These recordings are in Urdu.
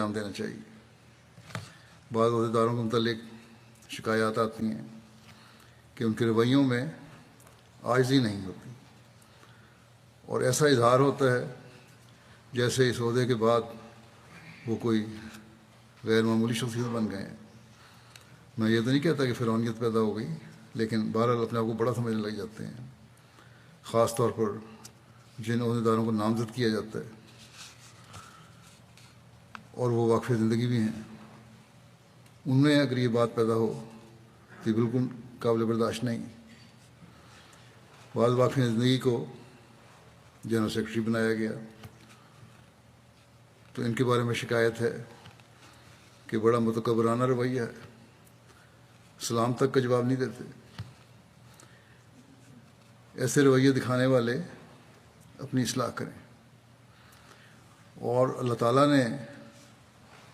انجام دینا چاہیے۔ بعض عہدیداروں کے متعلق شکایات آتی ہیں کہ ان کے رویوں میں عاجزی نہیں ہوتی اور ایسا اظہار ہوتا ہے جیسے اس عہدے کے بعد وہ کوئی غیر معمولی شخصیت بن گئے ہیں۔ میں یہ تو نہیں کہتا کہ فرعونیت پیدا ہو گئی، لیکن بہرحال اپنے آپ کو بڑا سمجھنے لگ جاتے ہیں، خاص طور پر جن عہدیداروں کو نامزد کیا جاتا ہے اور وہ واقف زندگی بھی ہیں۔ ان میں اگر یہ بات پیدا ہو تو یہ بالکل قابل برداشت نہیں۔ بعض واقف زندگی کو جنرل سیکرٹری بنایا گیا تو ان کے بارے میں شکایت ہے کہ بڑا متکبرانہ رویہ ہے، سلام تک کا جواب نہیں دیتے۔ ایسے رویے دکھانے والے اپنی اصلاح کریں، اور اللہ تعالیٰ نے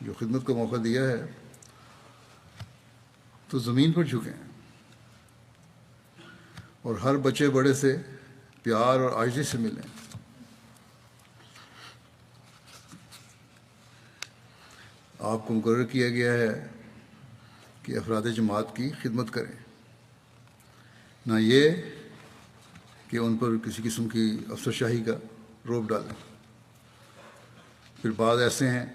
جو خدمت کو موقع دیا ہے تو زمین پر جھکیں اور ہر بچے بڑے سے پیار اور عاجزی سے ملیں۔ آپ کو مقرر کیا گیا ہے کہ افراد جماعت کی خدمت کریں، نہ یہ کہ ان پر کسی قسم کی افسر شاہی کا روب ڈالیں۔ پھر بعض ایسے ہیں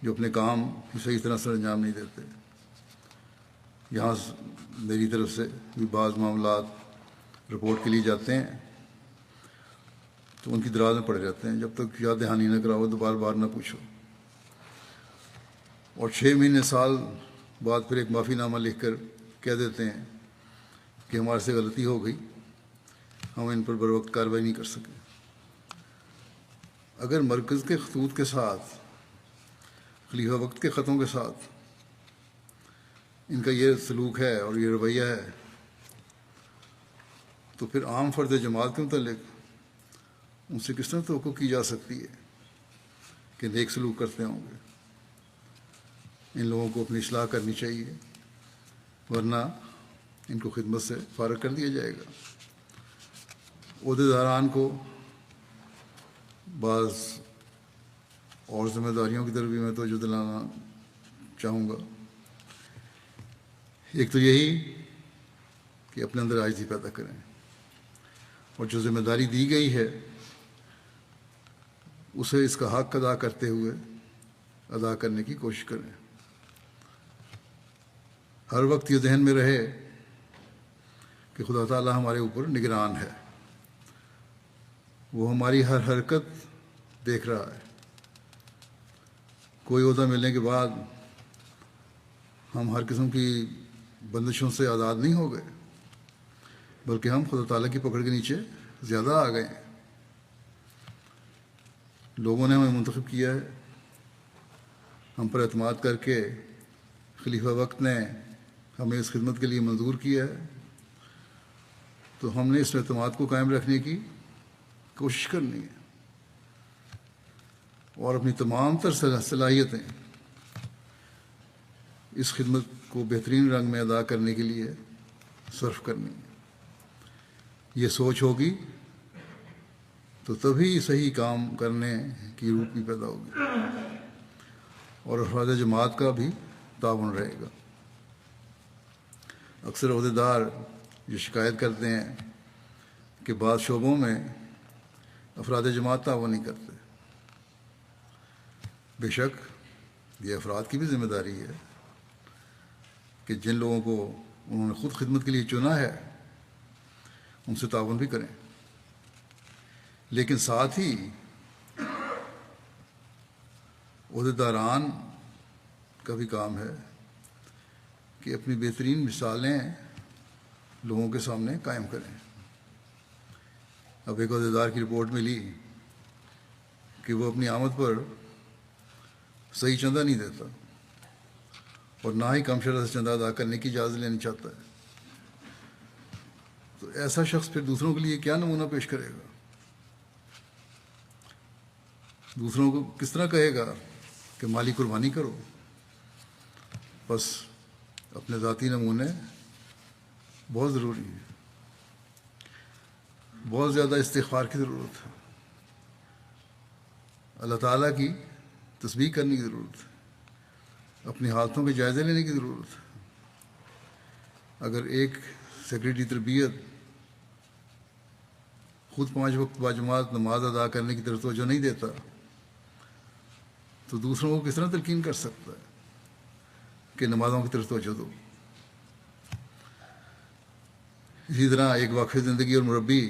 جو اپنے کام صحیح طرح سے انجام نہیں دیتے۔ یہاں میری طرف سے بھی بعض معاملات رپورٹ کے لیے جاتے ہیں تو ان کی دراز میں پڑے رہتے ہیں، جب تک یاد دہانی نہ کراؤ تو بار بار نہ پوچھو، اور 6 مہینے سال بعد پھر ایک معافی نامہ لکھ کر کہہ دیتے ہیں کہ ہمارے سے غلطی ہو گئی، ہم ان پر بروقت کارروائی نہیں کر سکے۔ اگر مرکز کے خطوط کے ساتھ، خلیفہ وقت کے خطوں کے ساتھ ان کا یہ سلوک ہے اور یہ رویہ ہے، تو پھر عام فرد جماعت کے متعلق ان سے کس طرح توقع کی جا سکتی ہے کہ نیک سلوک کرتے ہوں گے؟ ان لوگوں کو اپنی اصلاح کرنی چاہیے، ورنہ ان کو خدمت سے فارغ کر دیا جائے گا۔ عہدیداران کو بعض اور ذمہ داریوں کی طرف بھی میں توجہ دلانا چاہوں گا۔ ایک تو یہی کہ اپنے اندر عاجزی پیدا کریں، اور جو ذمہ داری دی گئی ہے اسے اس کا حق ادا کرتے ہوئے ادا کرنے کی کوشش کریں۔ ہر وقت یہ ذہن میں رہے کہ خدا تعالیٰ ہمارے اوپر نگران ہے، وہ ہماری ہر حرکت دیکھ رہا ہے۔ کوئی عہدہ ملنے کے بعد ہم ہر قسم کی بندشوں سے آزاد نہیں ہو گئے، بلکہ ہم خدا تعالیٰ کی پکڑ کے نیچے زیادہ آ گئے ہیں۔ لوگوں نے ہمیں منتخب کیا ہے، ہم پر اعتماد کر کے خلیفہ وقت نے ہمیں اس خدمت کے لیے منظور کیا ہے، تو ہم نے اس اعتماد کو قائم رکھنے کی کوشش کرنی ہے اور اپنی تمام تر صلاحیتیں اس خدمت کو بہترین رنگ میں ادا کرنے کے لیے صرف کرنی ہے۔ یہ سوچ ہوگی تو تبھی صحیح کام کرنے کی روح بھی پیدا ہوگی اور افراد جماعت کا بھی تعاون رہے گا۔ اکثر عہدیدار یہ شکایت کرتے ہیں کہ بعض شعبوں میں افراد جماعت تعاون نہیں کرتے۔ بے شک یہ افراد کی بھی ذمہ داری ہے کہ جن لوگوں کو انہوں نے خود خدمت کے لیے چنا ہے ان سے تعاون بھی کریں، لیکن ساتھ ہی عہدیداران کا بھی کام ہے کہ اپنی بہترین مثالیں لوگوں کے سامنے قائم کریں۔ اب ایک عہدیدار کی رپورٹ ملی کہ وہ اپنی آمد پر صحیح چندہ نہیں دیتا اور نہ ہی کم شرح سے چندہ ادا کرنے کی اجازت لینی چاہتا ہے، تو ایسا شخص پھر دوسروں کے لیے کیا نمونہ پیش کرے گا؟ دوسروں کو کس طرح کہے گا کہ مالی قربانی کرو؟ بس اپنے ذاتی نمونے بہت ضروری ہیں، بہت زیادہ استغفار کی ضرورت ہے۔ اللہ تعالیٰ کی تسبیح کرنے کی ضرورت ہے، اپنی حالتوں کے جائزے لینے کی ضرورت ہے۔ اگر ایک سیکرٹری تربیت خود 5 وقت باجماعت نماز ادا کرنے کی طرف توجہ نہیں دیتا تو دوسروں کو کس طرح تلقین کر سکتا ہے کہ نمازوں کی طرف توجہ دو؟ اسی طرح ایک واقف زندگی اور مربی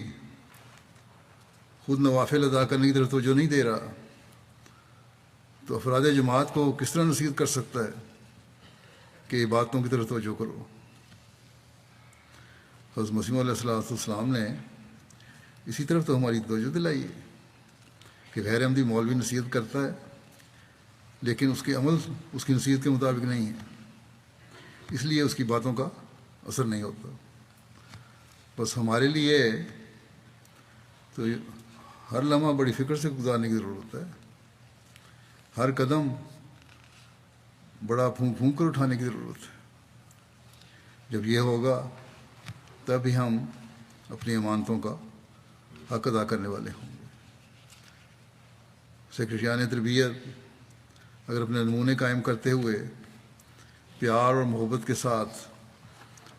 خود نوافل ادا کرنے کی طرف توجہ نہیں دے رہا تو افراد جماعت کو کس طرح نصیحت کر سکتا ہے کہ عبادتوں کی طرف توجہ کرو؟ حضرت مسیح علیہ السلام نے اسی طرف تو ہماری توجہ دلائی ہے کہ غیر عمدی مولوی نصیحت کرتا ہے لیکن اس کے عمل اس کی نصیحت کے مطابق نہیں ہے، اس لیے اس کی باتوں کا اثر نہیں ہوتا۔ بس ہمارے لیے تو ہر لمحہ بڑی فکر سے گزارنے کی ضرورت ہے، ہر قدم بڑا پھونک پھونک کر اٹھانے کی ضرورت ہے۔ جب یہ ہوگا تب ہی ہم اپنی امانتوں کا حق ادا کرنے والے ہوں گے۔ سیکرٹریان تربیت اگر اپنے نمونے قائم کرتے ہوئے پیار اور محبت کے ساتھ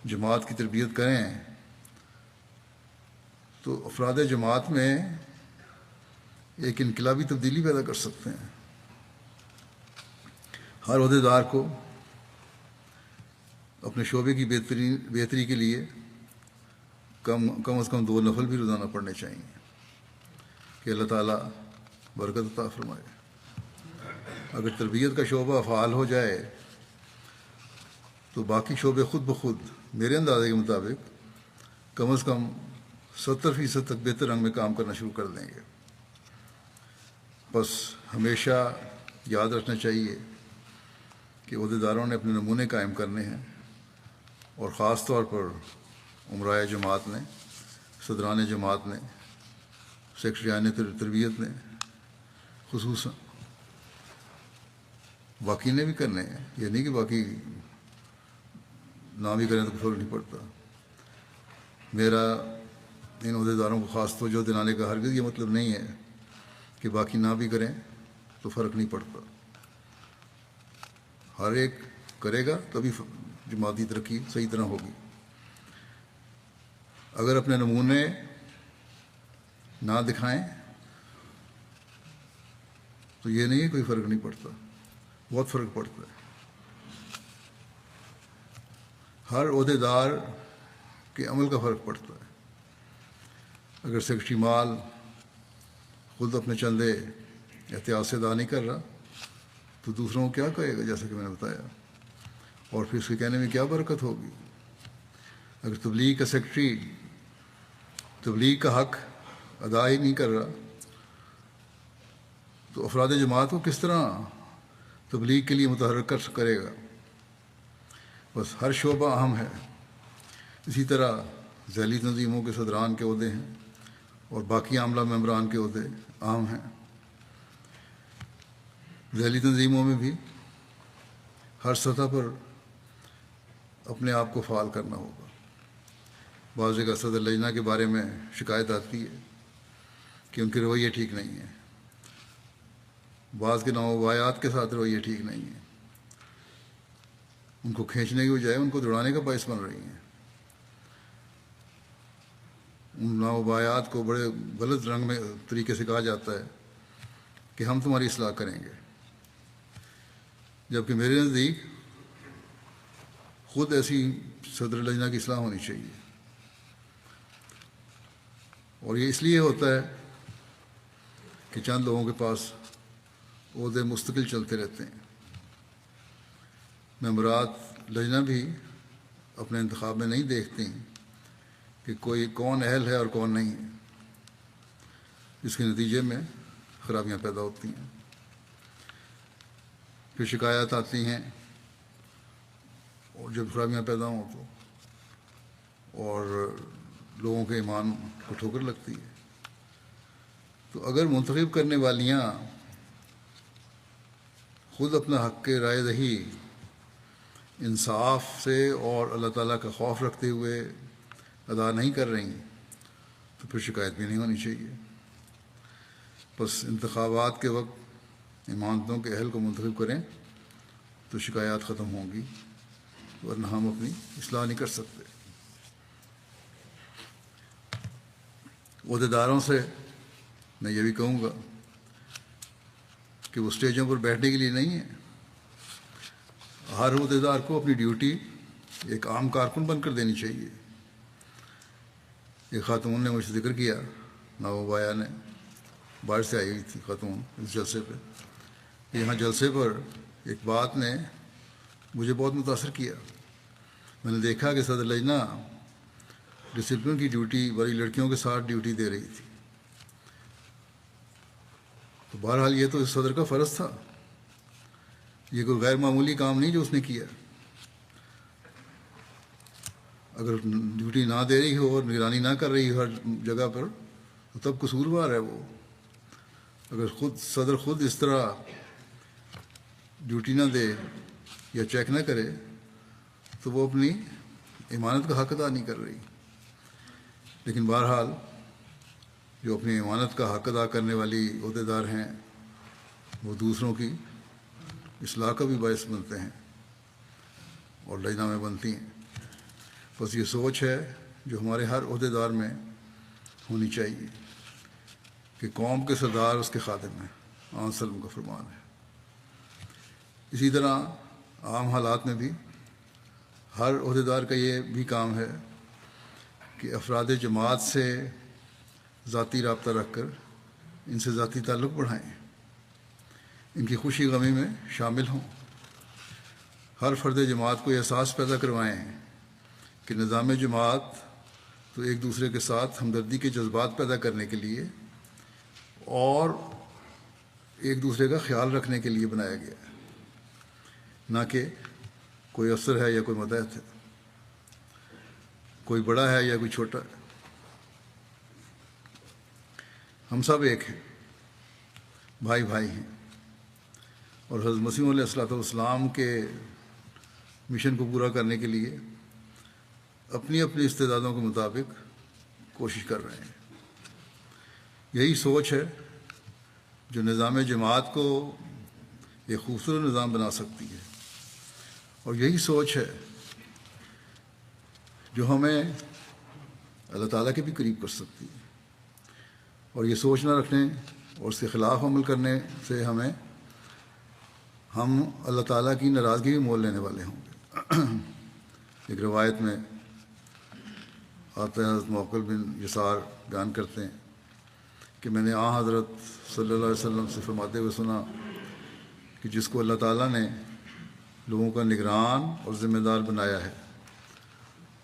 جماعت کی تربیت کریں تو افراد جماعت میں ایک انقلابی تبدیلی پیدا کر سکتے ہیں۔ ہر عہدیدار کو اپنے شعبے کی بہتری کے لیے کم از کم 2 نفل بھی روزانہ پڑھنے چاہیے کہ اللہ تعالیٰ برکت عطا فرمائے۔ اگر تربیت کا شعبہ فعال ہو جائے تو باقی شعبے خود بخود میرے اندازے کے مطابق کم از کم 70% تک بہتر رنگ میں کام کرنا شروع کر دیں گے۔ بس ہمیشہ یاد رکھنا چاہیے کہ عہدیداروں نے اپنے نمونے قائم کرنے ہیں، اور خاص طور پر امرائے جماعت نے، صدران جماعت نے، سیکرٹریان تربیت نے خصوصاً، باقی نے بھی کرنے ہیں، یہ نہیں کہ باقی نہ بھی کریں تو فرق نہیں پڑتا۔ میرا ان عہدیداروں کو خاص توجہ دلانے کا ہرگز یہ مطلب نہیں ہے کہ باقی نہ بھی کریں تو فرق نہیں پڑتا۔ ہر ایک کرے گا تبھی جماعتی ترقی صحیح طرح ہوگی۔ اگر اپنے نمونے نہ دکھائیں تو یہ نہیں ہے کوئی فرق نہیں پڑتا، بہت فرق پڑتا ہے۔ ہر عہدیدار کے عمل کا فرق پڑتا ہے۔ اگر سیکرٹری مال خود اپنے چندے احتیاط سے ادا نہیں کر رہا تو دوسروں کو کیا کہے گا، جیسا کہ میں نے بتایا، اور پھر اس کے کہنے میں کیا برکت ہوگی۔ اگر تبلیغ کا سیکرٹری تبلیغ کا حق ادا ہی نہیں کر رہا تو افراد جماعت کو کس طرح تبلیغ کے لیے متحرک کرے گا؟ بس ہر شعبہ اہم ہے۔ اسی طرح ذیلی تنظیموں کے صدران کے عہدے ہیں اور باقی عاملہ ممبران کے عہدے اہم ہیں۔ ذیلی تنظیموں میں بھی ہر سطح پر اپنے آپ کو فعال کرنا ہوگا۔ بعض جگہ صدر لجنہ کے بارے میں شکایت آتی ہے کہ ان کے رویے ٹھیک نہیں ہیں، بعض کے نوآبایات کے ساتھ رویے ٹھیک نہیں ہیں، ان کو کھینچنے کی بجائے ان کو دوڑانے کا باعث بن رہی ہیں۔ ان نوآبایات کو بڑے غلط رنگ میں طریقے سے کہا جاتا ہے کہ ہم تمہاری اصلاح کریں گے، جبکہ میرے نزدیک خود ایسی صدر لجنہ کی اصلاح ہونی چاہیے۔ اور یہ اس لیے ہوتا ہے کہ چند لوگوں کے پاس عہدے مستقل چلتے رہتے ہیں۔ ممبرات لجنہ بھی اپنے انتخاب میں نہیں دیکھتے ہیں کہ کوئی کون اہل ہے اور کون نہیں ہے، جس کے نتیجے میں خرابیاں پیدا ہوتی ہیں، پھر شکایات آتی ہیں، اور جب خرابیاں پیدا ہوں اور لوگوں کے ایمان کو ٹھوکر لگتی ہے، تو اگر منتخب کرنے والیاں خود اپنا حق رائے دہی انصاف سے اور اللہ تعالیٰ کا خوف رکھتے ہوئے ادا نہیں کر رہی تو پھر شکایت بھی نہیں ہونی چاہیے۔ بس انتخابات کے وقت ایمانداروں کے اہل کو منتخب کریں تو شکایات ختم ہوں گی، ورنہ ہم اپنی اصلاح نہیں کر سکتے۔ عہدیداروں سے میں یہ بھی کہوں گا کہ وہ اسٹیجوں پر بیٹھنے کے لیے نہیں ہیں۔ ہر عہدیدار کو اپنی ڈیوٹی ایک عام کارکن بن کر دینی چاہیے۔ ایک خاتون نے مجھ سے ذکر کیا، ناوبایا نے، باہر سے آئی ہوئی تھی خاتون اس جلسے پہ، یہاں جلسے پر ایک بات نے مجھے بہت متاثر کیا۔ میں نے دیکھا کہ صدر لجنہ ڈسپلن کی ڈیوٹی والی لڑکیوں کے ساتھ ڈیوٹی دے رہی تھی۔ تو بہرحال یہ تو اس صدر کا فرض تھا، یہ کوئی غیر معمولی کام نہیں جو اس نے کیا۔ اگر ڈیوٹی نہ دے رہی ہو اور نگرانی نہ کر رہی ہو ہر جگہ پر تو تب قصوروار ہے وہ۔ اگر صدر خود اس طرح ڈیوٹی نہ دے یا چیک نہ کرے تو وہ اپنی امانت کا حق ادا نہیں کر رہی۔ لیکن بہرحال جو اپنی امانت کا حق ادا کرنے والی عہدیدار ہیں وہ دوسروں کی اصلاح کا بھی باعث بنتے ہیں اور لجنہ میں بنتی ہیں۔ بس یہ سوچ ہے جو ہمارے ہر عہدیدار میں ہونی چاہیے کہ قوم کے سردار اس کے خادم ہیں، آن سلم کا فرمان ہے۔ اسی طرح عام حالات میں بھی ہر عہدیدار کا یہ بھی کام ہے کہ افراد جماعت سے ذاتی رابطہ رکھ کر ان سے ذاتی تعلق بڑھائیں، ان کی خوشی غمی میں شامل ہوں۔ ہر فرد جماعت کو یہ احساس پیدا کروائیں کہ نظام جماعت تو ایک دوسرے کے ساتھ ہمدردی کے جذبات پیدا کرنے کے لیے اور ایک دوسرے کا خیال رکھنے کے لیے بنایا گیا ہے، نہ کہ کوئی افسر ہے یا کوئی ماتحت ہے، کوئی بڑا ہے یا کوئی چھوٹا ہے۔ ہم سب ایک ہیں، بھائی بھائی ہیں، اور حضرت مسیح علیہ الصلوۃ والسلام کے مشن کو پورا کرنے کے لیے اپنی اپنی استعدادوں کے مطابق کوشش کر رہے ہیں۔ یہی سوچ ہے جو نظام جماعت کو ایک خوبصورت نظام بنا سکتی ہے، اور یہی سوچ ہے جو ہمیں اللہ تعالیٰ کے بھی قریب کر سکتی ہے۔ اور یہ سوچ نہ رکھنے اور اس کے خلاف عمل کرنے سے ہم اللہ تعالیٰ کی ناراضگی بھی مول لینے والے ہوں گے۔ ایک روایت میں آتا ہے، حضرت موقل بن یسار بیان کرتے ہیں کہ میں نے حضرت صلی اللہ علیہ وسلم سے فرماتے ہوئے سنا کہ جس کو اللہ تعالیٰ نے لوگوں کا نگران اور ذمہ دار بنایا ہے،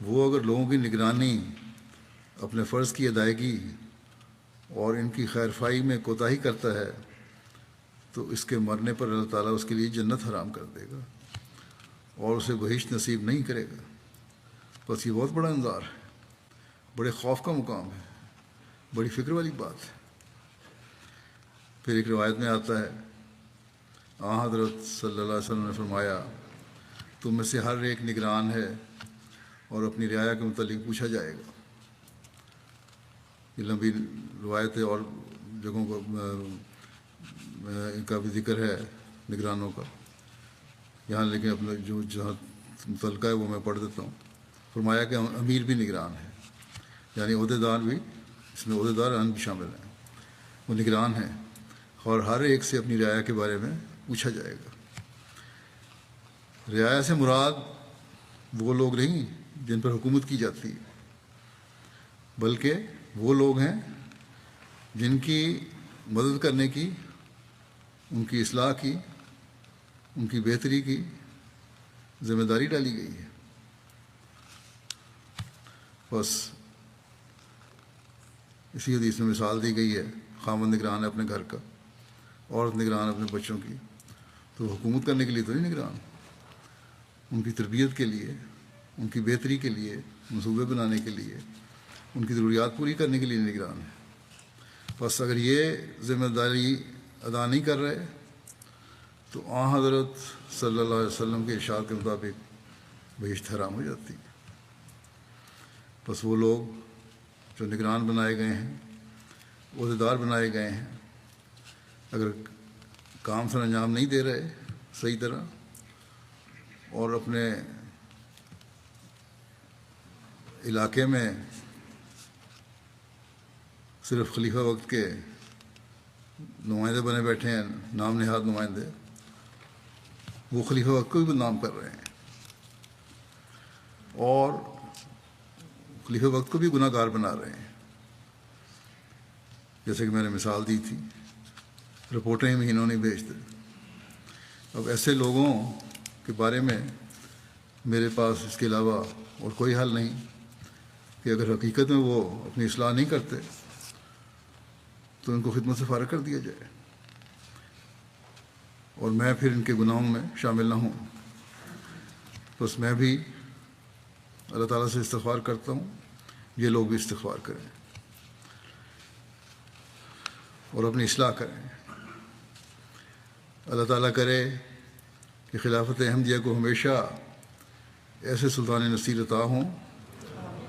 وہ اگر لوگوں کی نگرانی، اپنے فرض کی ادائیگی اور ان کی خیرخواہی میں کوتاہی کرتا ہے تو اس کے مرنے پر اللہ تعالیٰ اس کے لیے جنت حرام کر دے گا اور اسے بہشت نصیب نہیں کرے گا۔ بس یہ بہت بڑا انذار ہے، بڑے خوف کا مقام ہے، بڑی فکر والی بات ہے۔ پھر ایک روایت میں آتا ہے، حضرت صلی اللہ علیہ وسلم نے فرمایا، تم میں سے ہر ایک نگران ہے اور اپنی رعایا کے متعلق پوچھا جائے گا۔ یہ لمبی روایت ہے اور جگہوں کو ان کا بھی ذکر ہے نگرانوں کا یہاں، لیکن اپنا جو جہاں متعلقہ ہے وہ میں پڑھ دیتا ہوں۔ فرمایا کہ امیر بھی نگران ہے، یعنی عہدیدار بھی، اس میں عہدیدار بھی شامل ہیں، وہ نگران ہیں اور ہر ایک سے اپنی رعایا کے بارے میں پوچھا جائے گا۔ رعایا سے مراد وہ لوگ نہیں جن پر حکومت کی جاتی ہے، بلکہ وہ لوگ ہیں جن کی مدد کرنے کی، ان کی اصلاح کی، ان کی بہتری کی ذمہ داری ڈالی گئی ہے۔ بس اسی حدیث میں مثال دی گئی ہے، خاوند نگران ہے اپنے گھر کا، عورت نگران اپنے بچوں کی، تو حکومت کرنے کے لیے تو نہیں نگران، ان کی تربیت کے لیے، ان کی بہتری کے لیے، منصوبے بنانے کے لیے، ان کی ضروریات پوری کرنے کے لیے نگران ہے۔ بس اگر یہ ذمہ داری ادا نہیں کر رہے تو حضرت صلی اللہ علیہ وسلم کے ارشاد کے مطابق بہشت حرام ہو جاتی ہے۔ بس وہ لوگ جو نگران بنائے گئے ہیں، عہدیدار بنائے گئے ہیں، اگر کام سر انجام نہیں دے رہے صحیح طرح، اور اپنے علاقے میں صرف خلیفہ وقت کے نمائندے بنے بیٹھے ہیں، نام نہاد نمائندے، وہ خلیفہ وقت کو بھی بدنام کر رہے ہیں اور خلیفہ وقت کو بھی گناہ گار بنا رہے ہیں، جیسے کہ میں نے مثال دی تھی، رپورٹیں مہینوں نہیں بھیجتے۔ اب ایسے لوگوں کے بارے میں میرے پاس اس کے علاوہ اور کوئی حل نہیں کہ اگر حقیقت میں وہ اپنی اصلاح نہیں کرتے تو ان کو خدمت سے فارغ کر دیا جائے اور میں پھر ان کے گناہوں میں شامل نہ ہوں۔ بس میں بھی اللہ تعالیٰ سے استغفار کرتا ہوں، یہ لوگ بھی استغفار کریں اور اپنی اصلاح کریں۔ اللہ تعالیٰ کرے کہ خلافت احمدیہ کو ہمیشہ ایسے سلطان نصیر عطا ہوں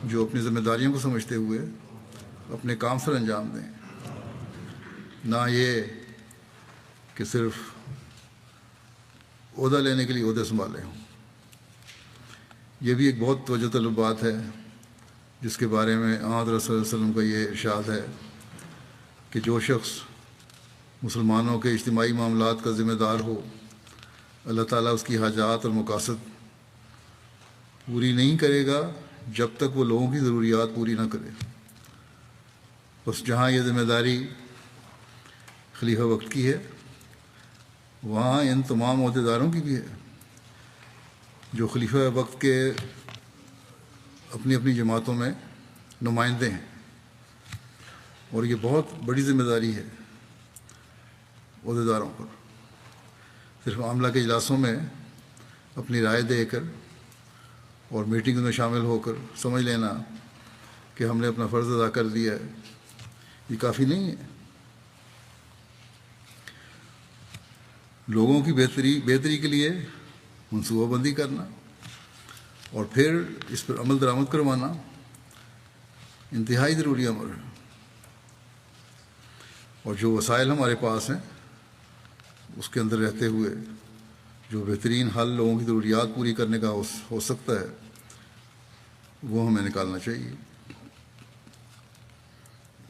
جو اپنی ذمہ داریوں کو سمجھتے ہوئے اپنے کام سر انجام دیں، نہ یہ کہ صرف عہدہ لینے کے لیے عہدے سنبھالے ہوں۔ یہ بھی ایک بہت توجہ طلب بات ہے جس کے بارے میں حضرت صلی اللہ علیہ وسلم کا یہ ارشاد ہے کہ جو شخص مسلمانوں کے اجتماعی معاملات کا ذمہ دار ہو، اللہ تعالیٰ اس کی حاجات اور مقاصد پوری نہیں کرے گا جب تک وہ لوگوں کی ضروریات پوری نہ کرے۔ بس جہاں یہ ذمہ داری خلیفہ وقت کی ہے وہاں ان تمام عہدے داروں کی بھی ہے جو خلیفہ وقت کے اپنی اپنی جماعتوں میں نمائندے ہیں، اور یہ بہت بڑی ذمہ داری ہے عہدے داروں پر۔ صرف عاملہ کے اجلاسوں میں اپنی رائے دے کر اور میٹنگ میں شامل ہو کر سمجھ لینا کہ ہم نے اپنا فرض ادا کر دیا ہے، یہ کافی نہیں ہے۔ لوگوں کی بہتری کے لیے منصوبہ بندی کرنا اور پھر اس پر عمل درآمد کروانا انتہائی ضروری امر ہے، اور جو وسائل ہمارے پاس ہیں اس کے اندر رہتے ہوئے جو بہترین حل لوگوں کی ضروریات پوری کرنے کا ہو سکتا ہے وہ ہمیں نکالنا چاہیے۔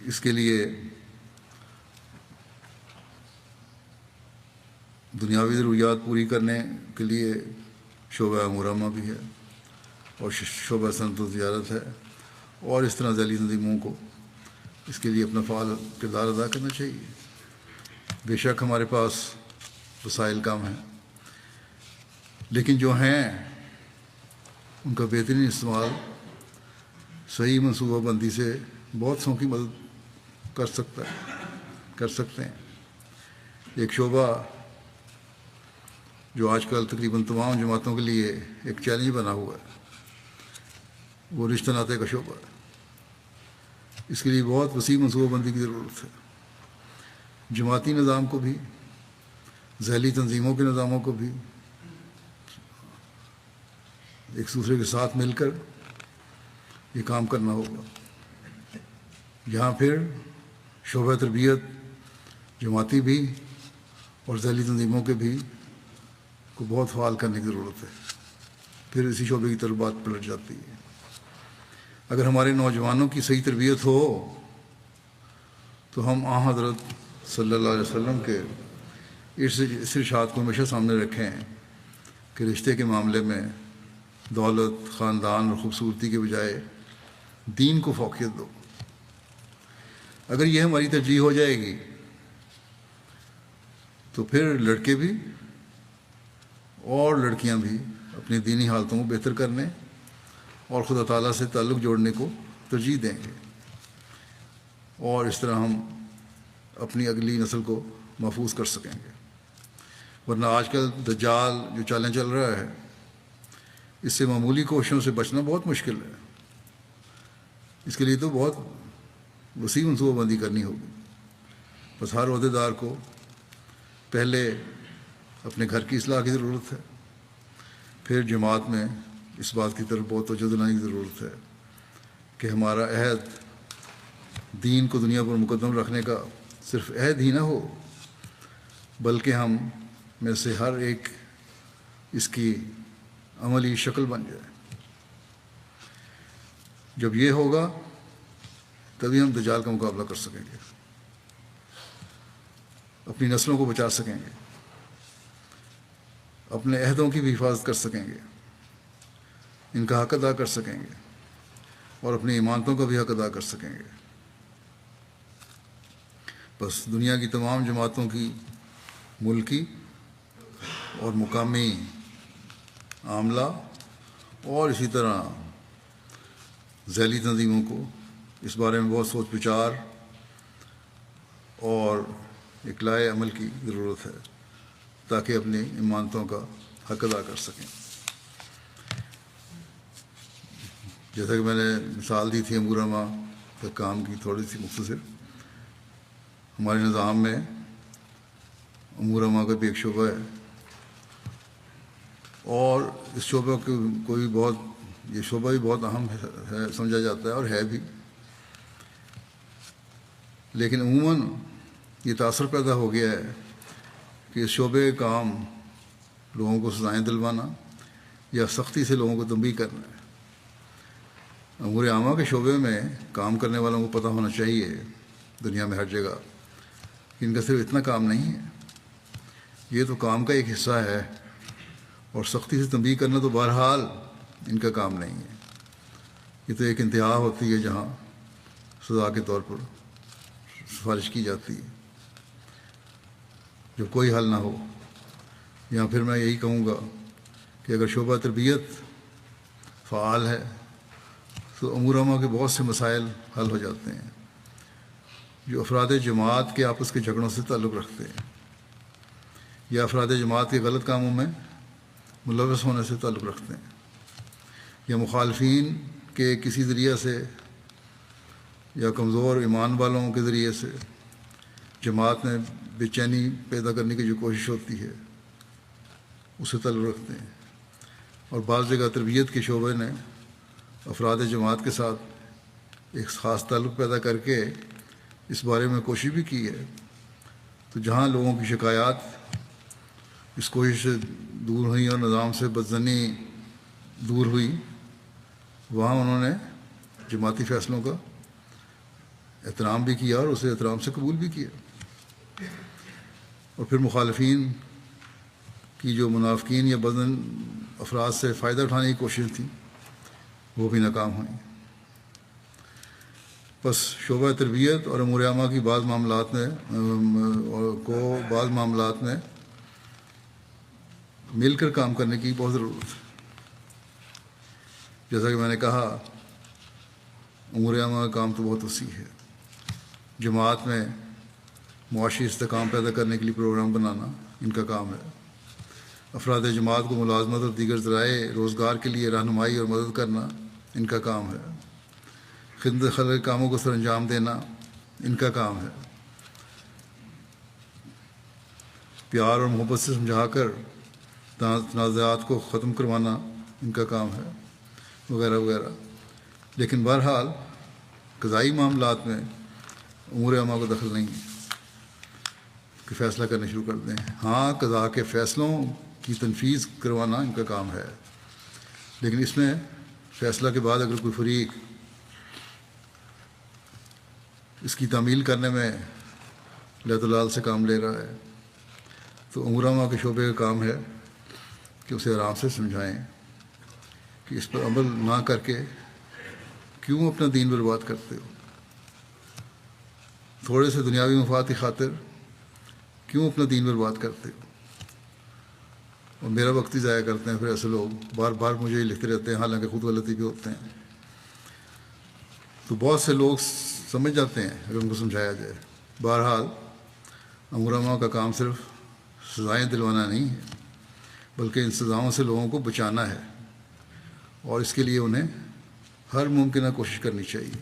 اس کے لیے دنیاوی ضروریات پوری کرنے کے لیے شعبہ مرامہ بھی ہے اور شعبہ صنعت و تجارت ہے، اور اس طرح ذیلی تنظیموں کو اس کے لیے اپنا فعال کردار ادا کرنا چاہیے۔ بے شک ہمارے پاس وسائل کم ہیں، لیکن جو ہیں ان کا بہترین استعمال صحیح منصوبہ بندی سے بہت سوں کی مدد کر سکتے ہیں۔ ایک شعبہ جو آج کل تقریباً تمام جماعتوں کے لیے ایک چیلنج بنا ہوا ہے وہ رشتہ ناطے کا شعبہ ہے۔ اس کے لیے بہت وسیع منصوبہ بندی کی ضرورت ہے، جماعتی نظام کو بھی، ذیلی تنظیموں کے نظاموں کو بھی ایک دوسرے کے ساتھ مل کر یہ کام کرنا ہوگا۔ یہاں پھر شعبہ تربیت جماعتی بھی اور ذیلی تنظیموں کے بھی کو بہت فعال کرنے کی ضرورت ہے، پھر اسی شعبے کی طرف بات پلٹ جاتی ہے۔ اگر ہمارے نوجوانوں کی صحیح تربیت ہو تو ہم حضرت صلی اللہ علیہ وسلم کے اس ارشاد کو ہمیشہ سامنے رکھیں کہ رشتے کے معاملے میں دولت، خاندان اور خوبصورتی کے بجائے دین کو فوقیت دو۔ اگر یہ ہماری ترجیح ہو جائے گی تو پھر لڑکے بھی اور لڑکیاں بھی اپنی دینی حالتوں کو بہتر کرنے اور خدا تعالیٰ سے تعلق جوڑنے کو ترجیح دیں گے، اور اس طرح ہم اپنی اگلی نسل کو محفوظ کر سکیں گے۔ ورنہ آج کل دجال جو چالیں چل رہا ہے اس سے معمولی کوششوں سے بچنا بہت مشکل ہے۔ اس کے لیے تو بہت وسیع منصوبہ بندی کرنی ہوگی۔ بس ہر عہدے دار کو پہلے اپنے گھر کی اصلاح کی ضرورت ہے، پھر جماعت میں اس بات کی طرف بہت توجہ دلانے کی ضرورت ہے کہ ہمارا عہد دین کو دنیا پر مقدم رکھنے کا صرف عہد ہی نہ ہو بلکہ ہم میں سے ہر ایک اس کی عملی شکل بن جائے۔ جب یہ ہوگا تبھی ہم دجال کا مقابلہ کر سکیں گے، اپنی نسلوں کو بچا سکیں گے، اپنے عہدوں کی بھی حفاظت کر سکیں گے، ان کا حق ادا کر سکیں گے، اور اپنی ایمانتوں کا بھی حق ادا کر سکیں گے۔ بس دنیا کی تمام جماعتوں کی ملکی اور مقامی عاملہ اور اسی طرح ذیلی تنظیموں کو اس بارے میں بہت سوچ بچار اور اقلاع عمل کی ضرورت ہے تاکہ اپنی ایمانتوں کا حق ادا کر سکیں۔ جیسا کہ میں نے مثال دی تھی امور اما کے کام کی، تھوڑی سی مختصر، ہمارے نظام میں امور اما کا بھی ایک شعبہ ہے، اور اس شعبہ کو یہ شعبہ بھی بہت اہم ہے سمجھا جاتا ہے، اور ہے بھی، لیکن عموماً یہ تاثر پیدا ہو گیا ہے کہ اس شعبے کا کام لوگوں کو سزائیں دلوانا یا سختی سے لوگوں کو تنبیہ کرنا ہے۔ امور عامہ کے شعبے میں کام کرنے والوں کو پتہ ہونا چاہیے دنیا میں ہر جگہ کہ ان کا صرف اتنا کام نہیں ہے، یہ تو کام کا ایک حصہ ہے، اور سختی سے تنبیہ کرنا تو بہرحال ان کا کام نہیں ہے۔ یہ تو ایک انتہا ہوتی ہے جہاں سزا کے طور پر سفارش کی جاتی ہے جب کوئی حل نہ ہو۔ یا پھر میں یہی کہوں گا کہ اگر شعبہ تربیت فعال ہے تو امور عامہ کے بہت سے مسائل حل ہو جاتے ہیں جو افراد جماعت کے آپس کے جھگڑوں سے تعلق رکھتے ہیں، یا افراد جماعت کے غلط کاموں میں ملوث ہونے سے تعلق رکھتے ہیں، یا مخالفین کے کسی ذریعہ سے یا کمزور ایمان والوں کے ذریعے سے جماعت میں بے چینی پیدا کرنے کی جو کوشش ہوتی ہے اسے تعلق رکھتے ہیں۔ اور بعض جگہ تربیت کے شعبے نے افراد جماعت کے ساتھ ایک خاص تعلق پیدا کر کے اس بارے میں کوشش بھی کی ہے، تو جہاں لوگوں کی شکایات اس کوشش سے دور ہوئی اور نظام سے بدظنی دور ہوئی، وہاں انہوں نے جماعتی فیصلوں کا احترام بھی کیا اور اسے احترام سے قبول بھی کیا۔ اور پھر مخالفین کی جو منافقین یا بدن افراد سے فائدہ اٹھانے کی کوشش تھی وہ بھی ناکام ہوئیں۔ بس شعبہ تربیت اور امور عامہ کی بعض معاملات میں مل کر کام کرنے کی بہت ضرورت ہے۔ جیسا کہ میں نے کہا امور عامہ کا کام تو بہت وسیع ہے۔ جماعت میں معاشی استحکام پیدا کرنے کے لیے پروگرام بنانا ان کا کام ہے۔ افراد جماعت کو ملازمت اور دیگر ذرائع روزگار کے لیے رہنمائی اور مدد کرنا ان کا کام ہے۔ خدمت خلق کے کاموں کو سر انجام دینا ان کا کام ہے۔ پیار اور محبت سے سمجھا کر تنازعات کو ختم کروانا ان کا کام ہے، وغیرہ وغیرہ۔ لیکن بہرحال قضائی معاملات میں امور عامہ کو دخل نہیں ہے کہ فیصلہ کرنے شروع کر دیں۔ ہاں، قضا کے فیصلوں کی تنفیذ کروانا ان کا کام ہے، لیکن اس میں فیصلہ کے بعد اگر کوئی فریق اس کی تعمیل کرنے میں لال سے کام لے رہا ہے تو امور عامہ کے شعبے کا کام ہے کہ اسے آرام سے سمجھائیں کہ اس پر عمل نہ کر کے کیوں اپنا دین برباد کرتے ہو، تھوڑے سے دنیاوی مفاد کی خاطر کیوں اپنا دین برباد کرتے ہو اور میرا وقت ہی ضائع کرتے ہیں۔ پھر ایسے لوگ بار بار مجھے ہی لکھتے رہتے ہیں، حالانکہ خود غلطی بھی ہوتے ہیں۔ تو بہت سے لوگ سمجھ جاتے ہیں اگر ان کو سمجھایا جائے۔ بہرحال امور عامہ کا کام صرف سزائیں دلوانا نہیں ہے، بلکہ ان سزاؤں سے لوگوں کو بچانا ہے، اور اس کے لیے انہیں ہر ممکنہ کوشش کرنی چاہیے۔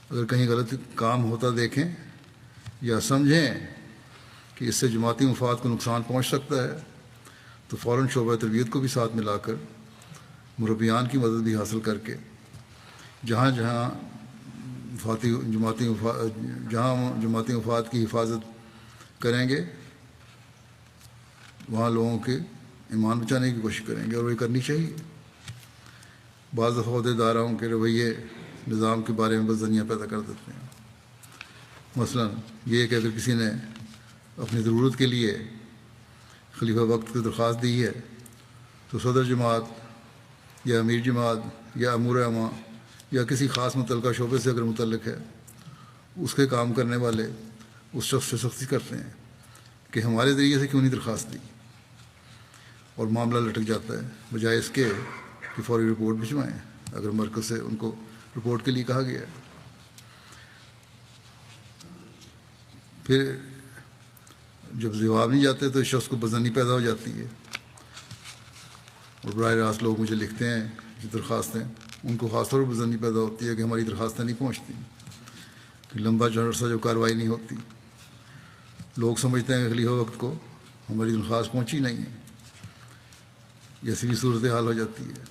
اگر کہیں غلط کام ہوتا دیکھیں یا سمجھیں کہ اس سے جماعتی مفاد کو نقصان پہنچ سکتا ہے تو فوراً شعبہ تربیت کو بھی ساتھ ملا کر مربیان کی مدد بھی حاصل کر کے جہاں جماعتی مفاد کی حفاظت کریں گے وہاں لوگوں کے ایمان بچانے کی کوشش کریں گے، اور وہ کرنی چاہیے۔ بعض دفعہ عہدیداروں کے رویے نظام کے بارے میں بدظنیاں پیدا کر دیتے ہیں۔ مثلا یہ کہ اگر کسی نے اپنی ضرورت کے لیے خلیفہ وقت کی درخواست دی ہے تو صدر جماعت یا امیر جماعت یا امور عامہ یا کسی خاص متعلقہ شعبے سے اگر متعلق ہے، اس کے کام کرنے والے اس شخص سے سختی کرتے ہیں کہ ہمارے ذریعے سے کیوں نہیں درخواست دی، اور معاملہ لٹک جاتا ہے، بجائے اس کے کہ فوری رپورٹ بھجوائیں اگر مرکز سے ان کو رپورٹ کے لیے کہا گیا ہے۔ پھر جب جواب نہیں جاتے تو اس شخص کو بدظنی پیدا ہو جاتی ہے، اور براہ راست لوگ مجھے لکھتے ہیں جو درخواستیں، ان کو خاص طور پر بدظنی پیدا ہوتی ہے کہ ہماری درخواستیں نہیں پہنچتی، کہ لمبا عرصہ جو کارروائی نہیں ہوتی، لوگ سمجھتے ہیں کہ خلیفہ وقت کو ہماری درخواست پہنچی نہیں ہے، ایسی بھی صورتحال ہو جاتی ہے۔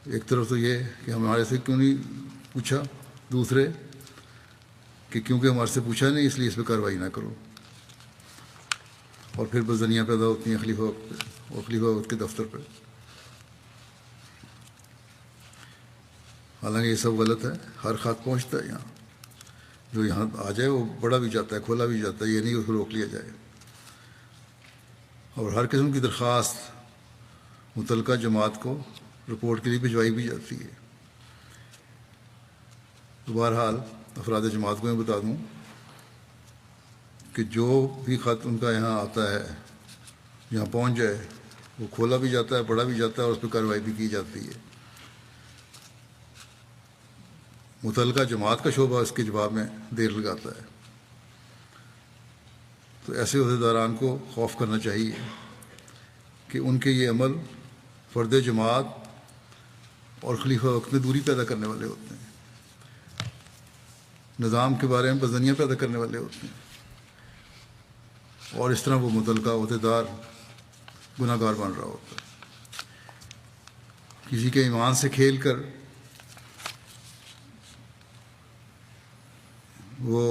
ایک طرف تو یہ کہ ہمارے سے کیوں نہیں پوچھا، دوسرے کہ کیونکہ ہمارے سے پوچھا نہیں اس لیے اس پہ کارروائی نہ کرو، اور پھر بدظنیاں پیدا ہوتی ہیں خلیفہ وقت پہ اور خلیفہ وقت کے دفتر پہ۔ حالانکہ یہ سب غلط ہے، ہر خط پہنچتا ہے یہاں، جو یہاں آ جائے وہ بڑا بھی جاتا ہے، کھولا بھی جاتا ہے، یہ نہیں اس کو روک لیا جائے، اور ہر قسم کی درخواست متعلقہ جماعت کو رپورٹ کے لیے بھجوائی بھی جاتی ہے۔ تو بہرحال افراد جماعت کو میں بتا دوں کہ جو بھی خط ان کا یہاں آتا ہے، یہاں پہنچ جائے، وہ کھولا بھی جاتا ہے، پڑھا بھی جاتا ہے، اور اس پہ کارروائی بھی کی جاتی ہے۔ متعلقہ جماعت کا شعبہ اس کے جواب میں دیر لگاتا ہے، تو ایسے عہدیداران کو خوف کرنا چاہیے کہ ان کے یہ عمل فرد جماعت اور خلیفہ وقت میں دوری پیدا کرنے والے ہوتے ہیں، نظام کے بارے میں بدظنیاں پیدا کرنے والے ہوتے ہیں، اور اس طرح وہ متعلقہ عہدیدار گناہ گار بن رہا ہوتا ہے۔ کسی کے ایمان سے کھیل کر وہ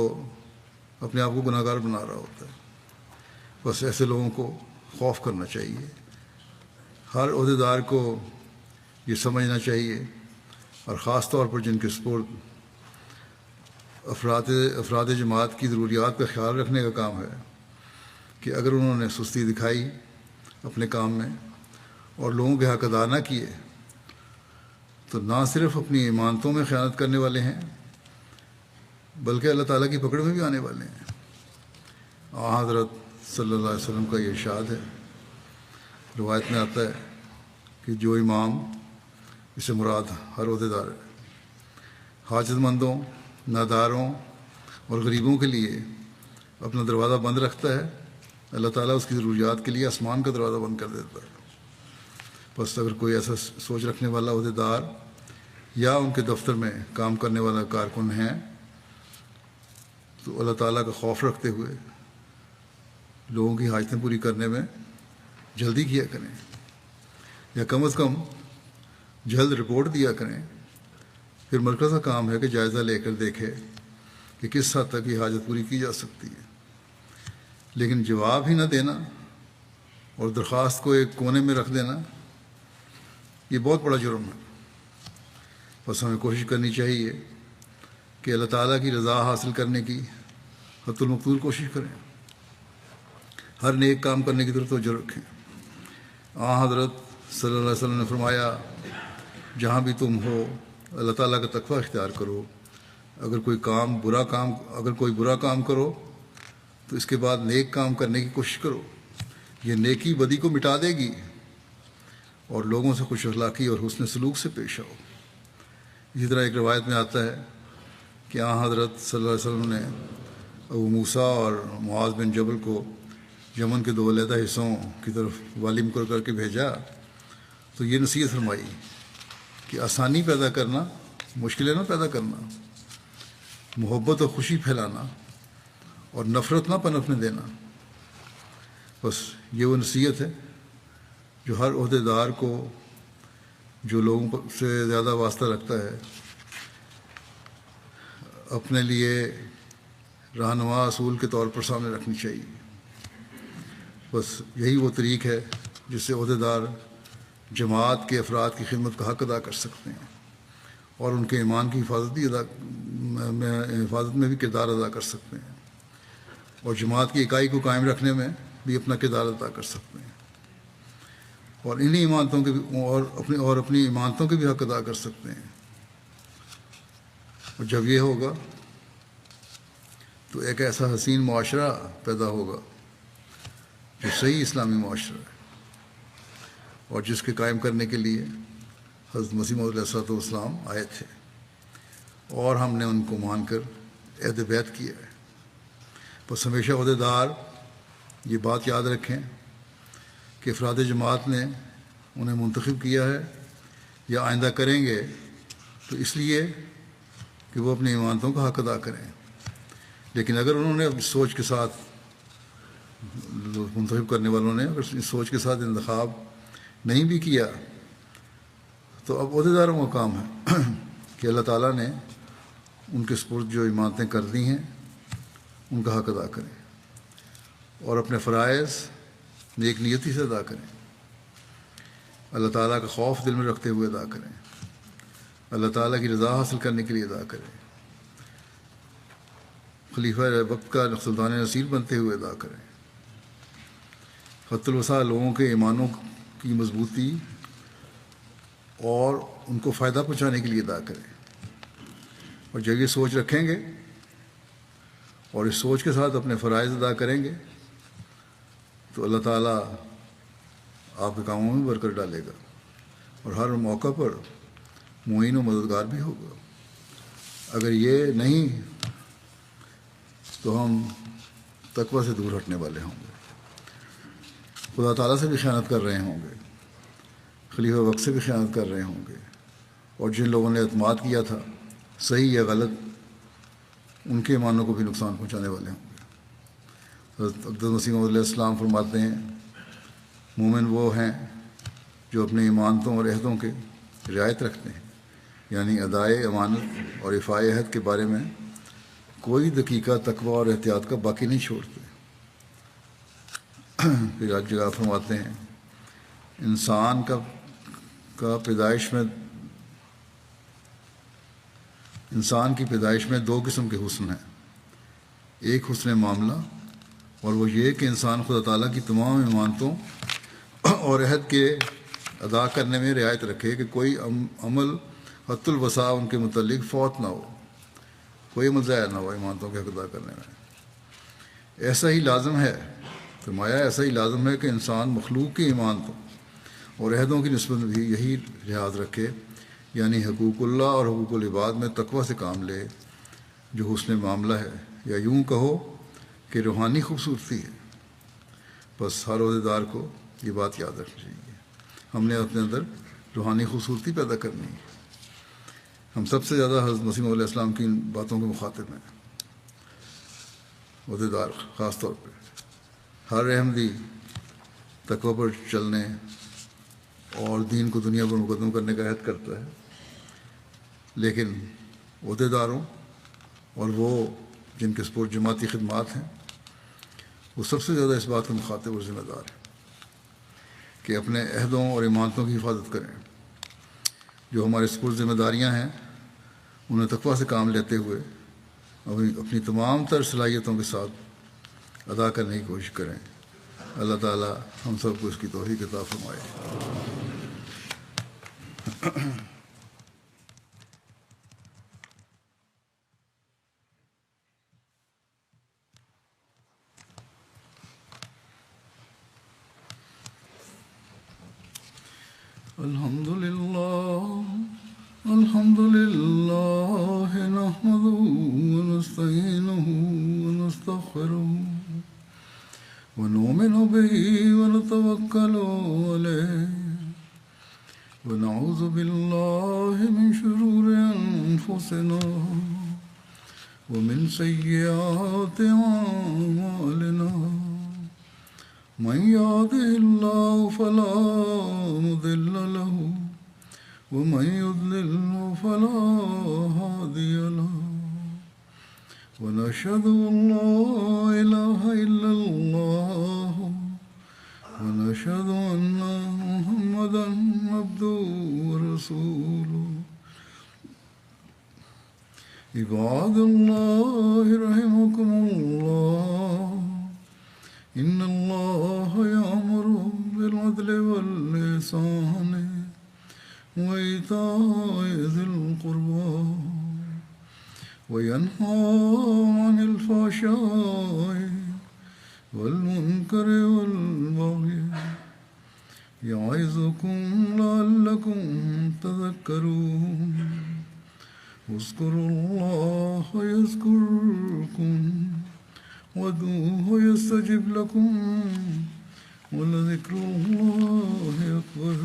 اپنے آپ کو گناہ گار بنا رہا ہوتا ہے۔ بس ایسے لوگوں کو خوف کرنا چاہیے۔ ہر عہدیدار کو یہ سمجھنا چاہیے، اور خاص طور پر جن کے سپرد افراد جماعت کی ضروریات کا خیال رکھنے کا کام ہے، کہ اگر انہوں نے سستی دکھائی اپنے کام میں اور لوگوں کے حق ادا نہ کیے تو نہ صرف اپنی ایمانتوں میں خیانت کرنے والے ہیں بلکہ اللہ تعالیٰ کی پکڑ میں بھی آنے والے ہیں۔ حضرت صلی اللہ علیہ وسلم کا یہ ارشاد ہے، روایت میں آتا ہے کہ جو امام، اس سے مراد ہر عہدیدار ہے، حاجت مندوں، ناداروں اور غریبوں کے لیے اپنا دروازہ بند رکھتا ہے، اللہ تعالیٰ اس کی ضروریات کے لیے آسمان کا دروازہ بند کر دیتا ہے۔ بس اگر کوئی ایسا سوچ رکھنے والا عہدیدار یا ان کے دفتر میں کام کرنے والا کارکن ہے تو اللہ تعالیٰ کا خوف رکھتے ہوئے لوگوں کی حاجتیں پوری کرنے میں جلدی کیا کریں، یا کم از کم جلد رپورٹ دیا کریں۔ پھر مرکز کا کام ہے کہ جائزہ لے کر دیکھے کہ کس حد تک یہ حاجت پوری کی جا سکتی ہے، لیکن جواب ہی نہ دینا اور درخواست کو ایک کونے میں رکھ دینا یہ بہت بڑا جرم ہے۔ بس ہمیں کوشش کرنی چاہیے کہ اللہ تعالیٰ کی رضا حاصل کرنے کی حت المقتول کوشش کریں، ہر نیک کام کرنے کی طرف توجہ رکھیں۔ حضرت صلی اللہ علیہ وسلم نے فرمایا، جہاں بھی تم ہو اللہ تعالیٰ کا تقویٰ اختیار کرو، اگر کوئی برا کام کرو تو اس کے بعد نیک کام کرنے کی کوشش کرو، یہ نیکی بدی کو مٹا دے گی، اور لوگوں سے خوش اخلاقی اور حسن سلوک سے پیش آؤ۔ اسی طرح ایک روایت میں آتا ہے کہ حضرت صلی اللہ علیہ وسلم نے ابو موسیٰ اور معاذ بن جبل کو یمن کے 2 علیحدہ حصوں کی طرف والی مقرر کر کے بھیجا تو یہ نصیحت فرمائی کہ آسانی پیدا کرنا، مشکلیں نہ پیدا کرنا، محبت اور خوشی پھیلانا، اور نفرت نہ پنپنے دینا۔ بس یہ وہ نصیحت ہے جو ہر عہدیدار کو جو لوگوں سے زیادہ واسطہ رکھتا ہے اپنے لیے رہنما اصول کے طور پر سامنے رکھنی چاہیے۔ بس یہی وہ طریق ہے جس سے عہدیدار جماعت کے افراد کی خدمت کا حق ادا کر سکتے ہیں اور ان کے ایمان کی حفاظت میں بھی کردار ادا کر سکتے ہیں اور جماعت کی اکائی کو قائم رکھنے میں بھی اپنا کردار ادا کر سکتے ہیں اور انہی ایمانتوں کے بھی اور اپنی ایمانتوں کے بھی حق ادا کر سکتے ہیں. اور جب یہ ہوگا تو ایک ایسا حسین معاشرہ پیدا ہوگا جو صحیح اسلامی معاشرہ ہے اور جس کے قائم کرنے کے لیے حضرت مسیح موعود علیہ الصلوۃ والسلام آئے تھے اور ہم نے ان کو مان کر عہد بیعت کیا ہے. بس ہمیشہ عہدیدار یہ بات یاد رکھیں کہ افراد جماعت نے انہیں منتخب کیا ہے یا آئندہ کریں گے تو اس لیے کہ وہ اپنی ایمانتوں کا حق ادا کریں. لیکن اگر انہوں نے اپنی سوچ کے ساتھ منتخب کرنے والوں نے اگر اس سوچ کے ساتھ انتخاب نہیں بھی کیا تو اب عہدیداروں کا کام ہے کہ اللہ تعالیٰ نے ان کے سپرد جو ایمانتیں کر دی ہیں ان کا حق ادا کریں اور اپنے فرائض نیک نیتی سے ادا کریں. اللہ تعالیٰ کا خوف دل میں رکھتے ہوئے ادا کریں. اللہ تعالیٰ کی رضا حاصل کرنے کے لیے ادا کریں. خلیفہ وقت کا سلطان نصیر بنتے ہوئے ادا کریں. حت الوسع لوگوں کے ایمانوں کی مضبوطی اور ان کو فائدہ پہنچانے کے لیے ادا کریں. اور جب یہ سوچ رکھیں گے اور اس سوچ کے ساتھ اپنے فرائض ادا کریں گے تو اللہ تعالیٰ آپ کے کاموں میں برکت ڈالے گا اور ہر موقع پر معین و مددگار بھی ہوگا. اگر یہ نہیں تو ہم تقویٰ سے دور ہٹنے والے ہوں گے, خدا تعالیٰ سے بھی خیانت کر رہے ہوں گے, خلیفہ وقت سے بھی خیانت کر رہے ہوں گے, اور جن لوگوں نے اعتماد کیا تھا صحیح یا غلط ان کے ایمانوں کو بھی نقصان پہنچانے والے ہوں گے. حضرت اقدس مسیح موعود علیہ السلام فرماتے ہیں مومن وہ ہیں جو اپنے ایمانتوں اور عہدوں کے رعایت رکھتے ہیں, یعنی ادائے امانت اور ایفائے عہد کے بارے میں کوئی دقیقہ تقویٰ اور احتیاط کا باقی نہیں چھوڑتے. پھر آج جگہ فرماتے ہیں انسان کی پیدائش میں دو قسم کے حسن ہیں. ایک حسن معاملہ اور وہ یہ کہ انسان خدا تعالیٰ کی تمام ایمانتوں اور عہد کے ادا کرنے میں رعایت رکھے کہ کوئی عمل حت الوسع ان کے متعلق فوت نہ ہو, کوئی عمل ضائع نہ ہو ایمانتوں کے حق ادا کرنے میں. ایسا ہی لازم ہے فرمایا ایسا ہی لازم ہے کہ انسان مخلوق کی ایمانتوں اور عہدوں کی نسبت بھی یہی لحاظ رکھے, یعنی حقوق اللہ اور حقوق العباد میں تقویٰ سے کام لے جو حسن معاملہ ہے, یا یوں کہو کہ روحانی خوبصورتی ہے. بس ہر عہدیدار کو یہ بات یاد رکھنی چاہیے ہم نے اپنے اندر روحانی خوبصورتی پیدا کرنی ہے. ہم سب سے زیادہ حضرت مسیح موعود علیہ السلام کی ان باتوں کے مخاطب ہیں. عہدیدار خاص طور پہ ہر احمدی تقویٰ پر چلنے اور دین کو دنیا پر مقدم کرنے کا عہد کرتا ہے, لیکن عہدیداروں اور وہ جن کے سپرد جماعتی خدمات ہیں وہ سب سے زیادہ اس بات کا مخاطب اور ذمہ دار ہے کہ اپنے عہدوں اور ایمانتوں کی حفاظت کریں. جو ہمارے سپرد ذمہ داریاں ہیں انہیں تقویٰ سے کام لیتے ہوئے اپنی تمام تر صلاحیتوں کے ساتھ ادا کرنے کی کوشش کریں. اللہ تعالیٰ ہم سب کو اس کی توفیق عطا فرمائے. الحمد لله نحمده ونستعينه ونستغفره ونؤمن به ونتوكل عليه ونعوذ بالله من شرور أنفسنا ومن سيئات أعمالنا. من يهده الله فلا مضل له ومن يضلل فلا هادي له. ونشهد أن لا إله إلا الله ونشهد أن محمدا عبده ورسوله. عباد الله رحمكم الله، إن الله يأمر بالعدل والإحسان وإيتاء ذي القربى وينهى عن الفحشاء والمنكر والبغي يعظكم لعلكم تذكرون. اذكروا الله يذكركم وادعوه يستجب لكم ولذكر الله أكبر.